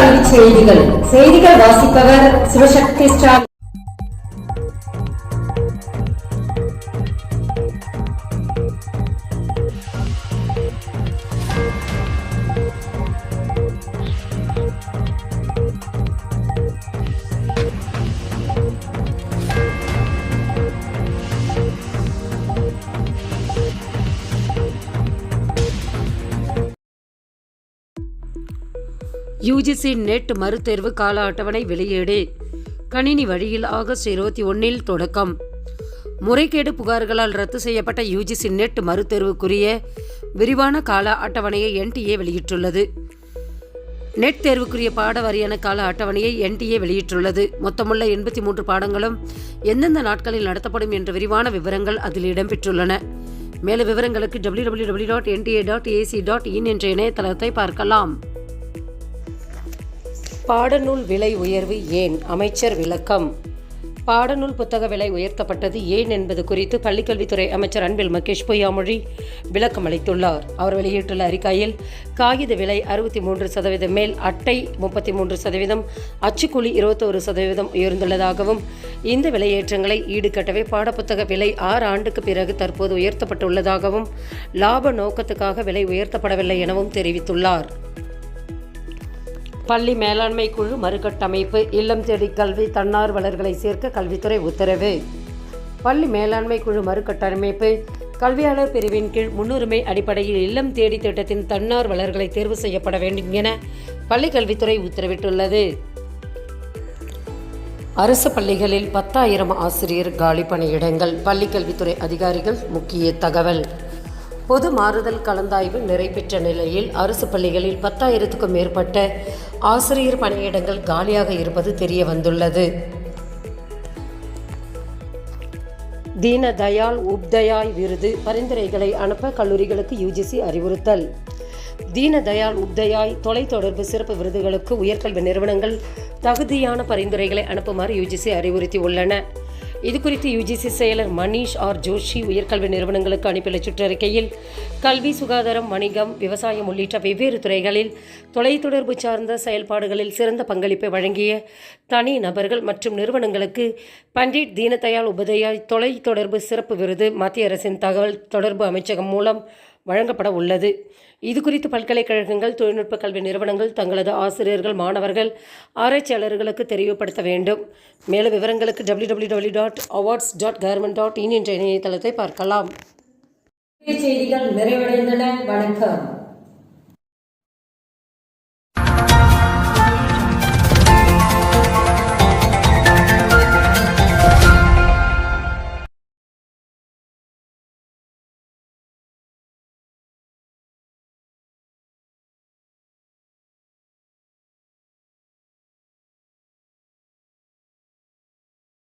கல்வி செய்திகள் வாசிப்பவர் சிவசக்தி ஸ்டார். யுஜிசி நெட் மறுதேர்வு கால அட்டவணை வெளியீடு. கணினி வழியில் ஆகஸ்ட் 21 தொடக்கம். முறைகேடு புகார்களால் ரத்து செய்யப்பட்ட யுஜிசி நெட் மறுதேர்வுக்குரிய விரிவான கால அட்டவணையை NTA வெளியிட்டுள்ளது. நெட் தேர்வுக்குரிய பாட வாரியான கால அட்டவணையை NTA வெளியிட்டுள்ளது. மொத்தமுள்ள 83 பாடங்களும் எந்தெந்த நாட்களில் நடத்தப்படும் என்ற விரிவான விவரங்கள் அதில் இடம்பெற்றுள்ளன. மேலும் விவரங்களுக்கு www.nta.ac.in என்ற இணையதளத்தை பார்க்கலாம். பாடநூல் விலை உயர்வு ஏன்? அமைச்சர் விளக்கம். பாடநூல் புத்தக விலை உயர்த்தப்பட்டது ஏன் என்பது குறித்து பள்ளிக்கல்வித்துறை அமைச்சர் அன்பில் மகேஷ் பொய்யாமொழி விளக்கம் அளித்துள்ளார். அவர் வெளியிட்டுள்ள அறிக்கையில் காகித விலை 63% மேல், அட்டை 33%, அச்சுக்கூலி 21% உயர்ந்துள்ளதாகவும், இந்த விலையேற்றங்களை ஈடுகட்டவே பாடப்புத்தக விலை 6 ஆண்டுக்கு பிறகு தற்போது உயர்த்தப்பட்டுள்ளதாகவும், லாப நோக்கத்துக்காக விலை உயர்த்தப்படவில்லை எனவும் தெரிவித்துள்ளார். பள்ளி மேலாண்மை குழு மறுகட்டமைப்பு. இல்லம் தேடி கல்வி தன்னார்வலர்களை சேர்க்க கல்வித்துறை உத்தரவு. பள்ளி மேலாண்மை குழு மறுகட்டமைப்பு கல்வியாளர் பிரிவின் கீழ் முன்னுரிமை அடிப்படையில் இல்லம் தேடி திட்டத்தின் தன்னார்வலர்களை தேர்வு செய்யப்பட வேண்டும் என பள்ளி கல்வித்துறை உத்தரவிட்டுள்ளது. அரசு பள்ளிகளில் 10,000 ஆசிரியர் காலி பணியிடங்கள். பள்ளி கல்வித்துறை அதிகாரிகள் முக்கிய தகவல். பொது மாறுதல் கலந்தாய்வு நிறைவேற்ற நிலையில் அரசு பள்ளிகளில் 10,000க்கும் மேற்பட்ட ஆசிரியர் பணியிடங்கள் காலியாக இருப்பது தெரிய வந்துள்ளது. தீன தயாள் உபாத்யாய் விருது பரிந்துரைகளை அனுப்ப கல்லூரிகளுக்கு யுஜிசி அறிவுறுத்தல். தீன தயாள் உபாத்யாய் தொலைத்தொடர்பு சிறப்பு விருதுகளுக்கு உயர்கல்வி நிறுவனங்கள் தகுதியான பரிந்துரைகளை அனுப்புமாறு யுஜிசி அறிவுறுத்தியுள்ளன. இதுகுறித்து யுஜிசி செயலர் மணீஷ் ஜோஷி உயர்கல்வி நிறுவனங்களுக்கு அனுப்பியுள்ள சுற்றறிக்கையில், கல்வி, சுகாதாரம், வணிகம், விவசாயம் உள்ளிட்ட வெவ்வேறு துறைகளில் தொலைத்தொடர்பு சார்ந்த செயல்பாடுகளில் சிறந்த பங்களிப்பை வழங்கிய தனி நபர்கள் மற்றும் நிறுவனங்களுக்கு பண்டிட் தீனதயாள் உபாத்யாய் தொலைத்தொடர்பு சிறப்பு விருது மத்திய அரசின் தகவல் தொடர்பு அமைச்சகம் மூலம் வழங்கப்பட உள்ளது. இதுகுறித்து பல்கலைக்கழகங்கள், தொழில்நுட்ப கல்வி நிறுவனங்கள் தங்களது ஆசிரியர்கள், மாணவர்கள், ஆராய்ச்சியாளர்களுக்கு தெரிவுபடுத்த வேண்டும். மேலும் விவரங்களுக்கு www.awards.government.in என்ற இணையதளத்தை பார்க்கலாம். செய்திகள் நிறைவடைந்தன. வணக்கம்.